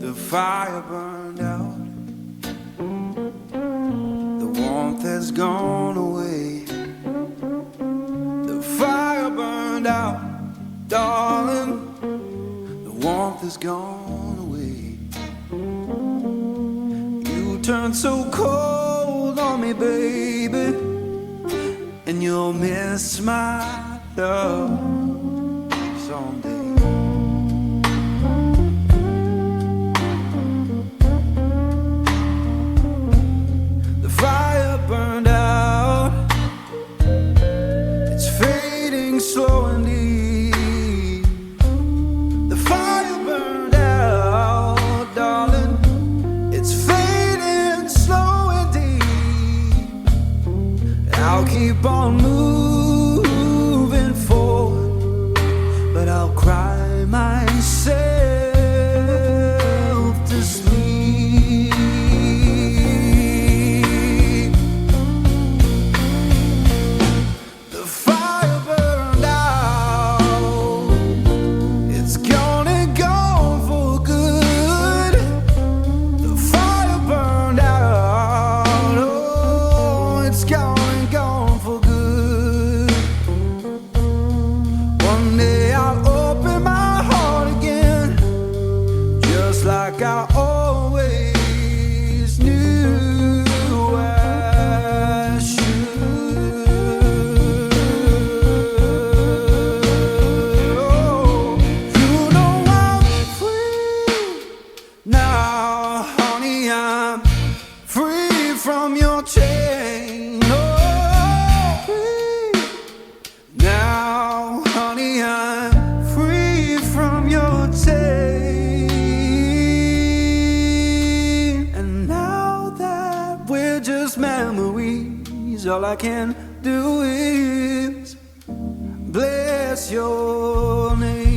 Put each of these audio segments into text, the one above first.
The fire burned out, the warmth has gone away. The fire burned out, darling, the warmth has gone away. You turned so cold on me, baby, and you'll miss my love someday. The fire burned out, it's fading slow and deep. The fire burned out, darling, it's fading slow and deep. I'll keep on moving forward, but I'll cry myself to sleep. The fire burned out, it's gone and gone for good. The fire burned out, oh, it's gone and gone for good. One day I'll open my heart again, just like I always knew I should. Oh, you know I'm free now, honey, I'm free from your chain. Oh, free now, honey, I'm free from your chain. And now that we're just memories, all I can do is bless your name.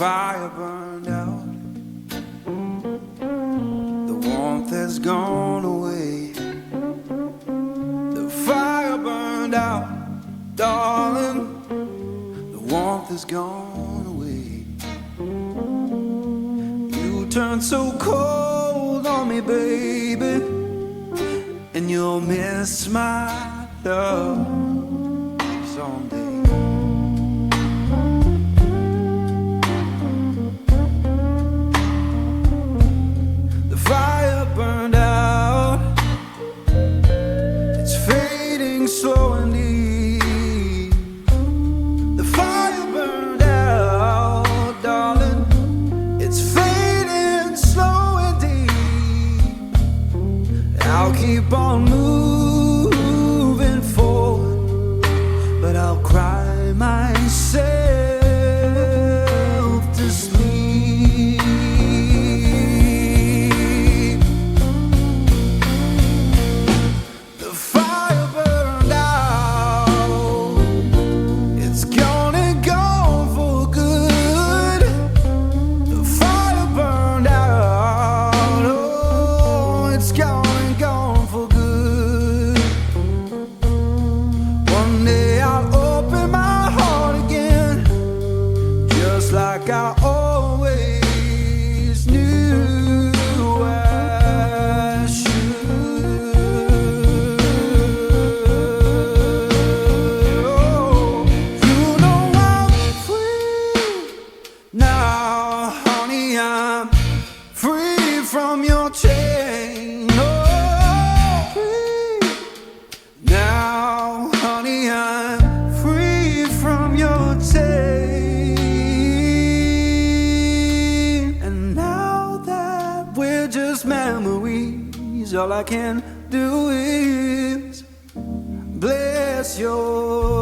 fire burned out, the warmth has gone away. The fire burned out, darling, the warmth has gone away. You turned so cold on me, baby, and you'll miss my love someday. The fire burned out, it's fading slow and deep. The fire burned out, darling, it's fading slow and deep. I'll keep on moving forward, but I'll cry myself to sleep. The fire burned out, it's gone and gone for good. The fire burned out, oh, it's gone and gone for good. One day I'll open my heart again, just like I always knew I should. Oh, you know I'm free now, honey, I'm free from your chain. Oh, free now, honey, I'm free from your chain. And now that we're just memories, all I can do is bless your